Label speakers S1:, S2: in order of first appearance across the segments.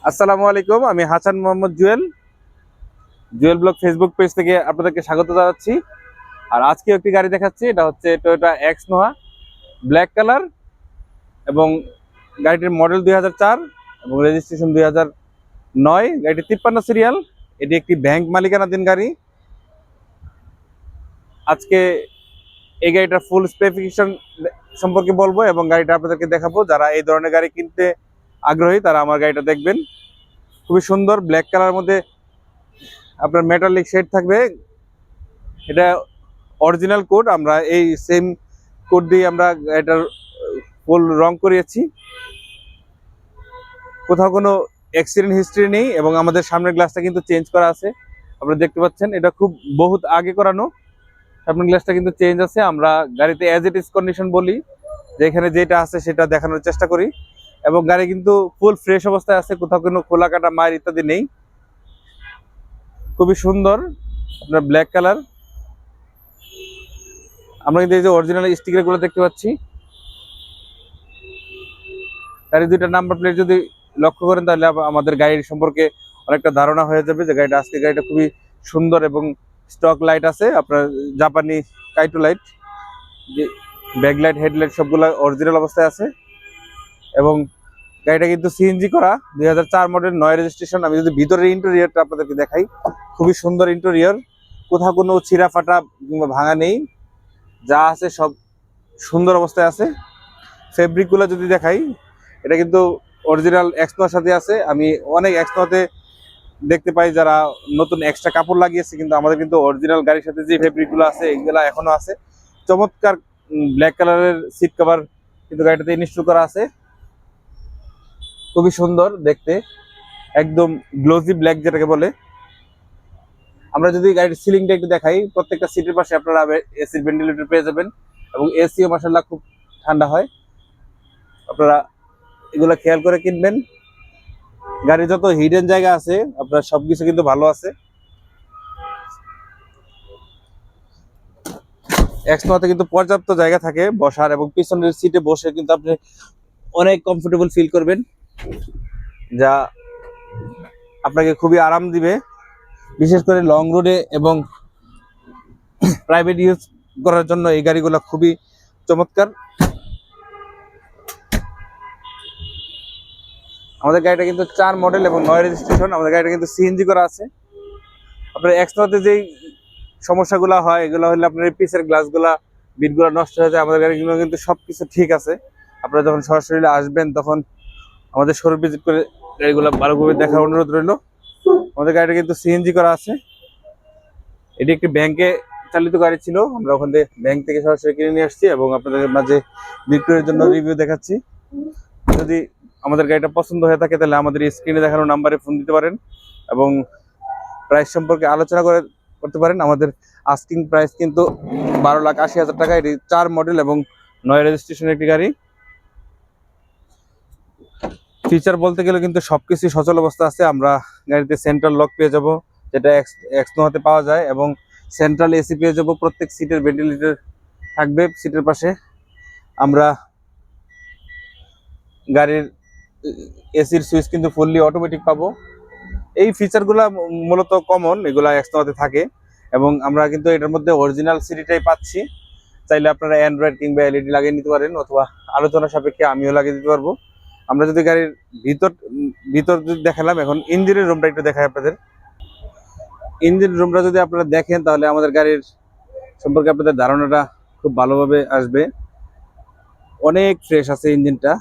S1: আসসালামু আলাইকুম, আমি Hasan Mohammad Jewel. Jewel blog Facebook page থেকে আপনাদেরকে স্বাগত জানাচ্ছি। আর আজকে একটি গাড়ি দেখাচ্ছি, এটা হচ্ছে Toyota x Noha, black colour, এবং গাড়িটির মডেল 2004 এবং রেজিস্ট্রেশন 2009। গাড়িটি 53 সিরিয়াল। এটি একটি ব্যাংক মালিকানাধীন গাড়ি। আজকে এই গাড়িটার ফুল স্পেসিফিকেশন সম্পর্কে বলবো এবং গাড়িটা আপনাদেরকে দেখাবো। যারা এই ধরনের গাড়ি কিনতে আগ্রহী তারা আমার গাড়িটা দেখবেন। খুবই সুন্দর ব্ল্যাক কালার মধ্যে আপনার মেটালিক শেড থাকবে। এটা অরিজিনাল কোড, আমরা এই সেম কোড দিয়ে আমরা এটার ফুল রং করিয়েছি। কোথাও কোনো অ্যাক্সিডেন্ট হিস্ট্রি নেই এবং আমাদের সামনের গ্লাসটা কিন্তু চেঞ্জ করা আছে। আপনারা দেখতে পাচ্ছেন এটা খুব বহুত আগে করানো। সামনের গ্লাসটা কিন্তু চেঞ্জ আছে। আমরা গাড়িতে অ্যাজ ইট ইজ কন্ডিশন বলি, যেখানে যেটা আছে সেটা দেখানোর চেষ্টা করি। এবং গাড়ি কিন্তু ফুল ফ্রেশ অবস্থায় আছে, কোথাও কোনো খোলা কাটা মার ইত্যাদি নেই। খুবই সুন্দর আপনার ব্ল্যাক কালার। আমরা কিন্তু এই যে অরিজিনাল স্টিকার গুলো দেখতে পাচ্ছি। গাড়ির দুইটা নাম্বার প্লেট যদি লক্ষ্য করেন তাহলে আমাদের গাড়ির সম্পর্কে অনেকটা ধারণা হয়ে যাবে যে গাড়িটা আজকে গাড়িটা খুবই সুন্দর। এবং স্টক লাইট আছে আপনার জাপানি কাইটো লাইট, যে ব্যাক লাইট হেডলাইট সবগুলো অরিজিনাল অবস্থায় আছে। এবং গাড়িটা কিন্তু সিএনজি করা, 2004 মডেল, 9 রেজিস্ট্রেশন। আমি যদি ভিতরের ইন্টেরিয়রটা আপনাদেরকে দেখাই, খুবই সুন্দর ইন্টেরিয়র। কোথাও কোনো ছিঁড়া ফাটা কিংবা ভাঙা নেই, যা আছে সব সুন্দর অবস্থায় আছে। ফেব্রিকগুলো যদি দেখাই, এটা কিন্তু অরিজিনাল এক্সনোয়ার সাথে আছে। আমি অনেক এক্সনোয়াতে দেখতে পাই যারা নতুন এক্সট্রা কাপড় লাগিয়েছে, কিন্তু আমাদের কিন্তু অরিজিনাল গাড়ির সাথে যে ফেব্রিকগুলো আছে এগুলো এখনো আছে। চমৎকার ব্ল্যাক কালারের সিট কভার কিন্তু গাড়িটাতে ইনস্টল করা আছে। খুবই সুন্দর দেখতে, একদম গ্লোজি ব্ল্যাক যেটাকে বলে। আমরা যদি গাড়ির সিলিংটা একটু দেখাই, প্রত্যেকটা সিটের পাশে আপনারা এসির ভেন্টিলেটর পেয়ে যাবেন এবং এসিও মাশাআল্লাহ খুব ঠান্ডা হয়। আপনারা এগুলো খেয়াল করে কিনবেন। গাড়ির যত হিডেন জায়গা আছে আপনার সবকিছু কিন্তু ভালো আছে। এক্সনোতে কিন্তু পর্যাপ্ত জায়গা থাকে বসার, এবং পিছনের সিটে বসে কিন্তু আপনি অনেক কমফোর্টেবল ফিল করবেন, যা আপনাকে খুবই আরাম দিবে, বিশেষ করে লং রোডে এবং প্রাইভেট ইউজ করার জন্য এই গাড়িগুলো খুবই চমৎকার। আমাদের গাড়িটা কিন্তু 4 মডেল এবং 9 রেজিস্ট্রেশন। আমাদের গাড়িটা কিন্তু সিএনজি করা আছে। আপনার এক্সট্রাতে যেই সমস্যাগুলো হয় এগুলো হলে আপনার পিসের গ্লাসগুলা বিটগুলো নষ্ট হয়ে যায়। আমাদের গাড়িগুলো কিন্তু সবকিছু ঠিক আছে। আপনারা যখন সরাসরি আসবেন তখন আমাদের শোরুম ভিজিট করে গাড়িগুলো ভালোভাবে দেখার অনুরোধ রইল। আমাদের গাড়িটা কিন্তু সিএনজি করা আছে। এটি একটি ব্যাংকে চালিত গাড়ি ছিল, আমরা ওখান থেকে ব্যাংক থেকে সরাসরি কিনে নিয়ে আসছি এবং আপনাদের মাঝে বিক্রয়ের জন্য রিভিউ দেখাচ্ছি। যদি আমাদের গাড়িটা পছন্দ হয়ে থাকে তাহলে আমাদের স্ক্রিনে দেখানো নাম্বারে ফোন দিতে পারেন এবং প্রাইস সম্পর্কে আলোচনা করতে পারেন। আমাদের আস্কিং প্রাইস কিন্তু 12,80,000 টাকা। এটি 4 মডেল এবং 9 রেজিস্ট্রেশন একটি গাড়ি। ফিচার বলতে গেলে কিন্তু সবকিছু সচল অবস্থা আছে। আমরা গাড়িতে সেন্ট্রাল লক পেয়ে যাব, যেটা এক্সনোতে পাওয়া যায়, এবং সেন্ট্রাল এসি পেয়ে যাব। প্রত্যেক সিটের ভেন্টিলেটর থাকবে সিটের পাশে। আমরা গাড়ির এসির সুইচ কিন্তু ফুললি অটোমেটিক পাবো। এই ফিচারগুলো মূলত কমন, এগুলা এক্সনোতে থাকে। এবং আমরা কিন্তু এটার মধ্যে অরিজিনাল সিডিটাই পাচ্ছি। চাইলে আপনারা অ্যান্ড্রয়েড কিংবা এলইডি লাগিয়ে নিতে পারেন, অথবা আলোচনা সাপেক্ষে আমিও লাগিয়ে দিতে পারবো। আমরা যদি গাড়ির ভিতর যদি দেখালাম, এখন ইঞ্জিনের রুমটা একটু দেখাই আপনাদের। ইঞ্জিন রুমটা যদি আপনারা দেখেন তাহলে আমাদের গাড়ির সম্পর্কে আপনাদের ধারণাটা খুব ভালোভাবে আসবে। অনেক ফ্রেশ আছে ইঞ্জিনটা,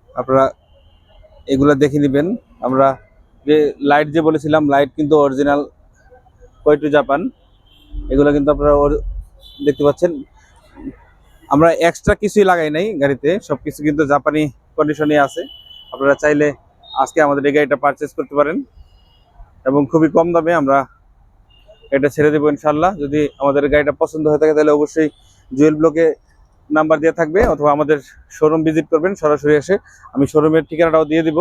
S1: আপনারা এগুলা দেখে নেবেন। আমরা যে লাইট যে বলেছিলাম, লাইট কিন্তু অরিজিনাল কোয়েটো জাপান। এগুলো কিন্তু আপনারা দেখতে পাচ্ছেন। আমরা এক্সট্রা কিছুই লাগাই নাই গাড়িতে, সবকিছু কিন্তু জাপানি কন্ডিশনে আছে। আপনারা চাইলে আজকে আমাদের এই গাড়িটা পারচেস করতে পারেন এবং খুবই কম দামে আমরা এটা ছেড়ে দেবো ইনশাল্লাহ। যদি আমাদের গাড়িটা পছন্দ হয়ে থাকে তাহলে অবশ্যই জুয়েল ব্লকে নাম্বার দেওয়া থাকবে, অথবা আমাদের শোরুম ভিজিট করবেন সরাসরি এসে। আমি শোরুমের ঠিকানাটাও দিয়ে দিব।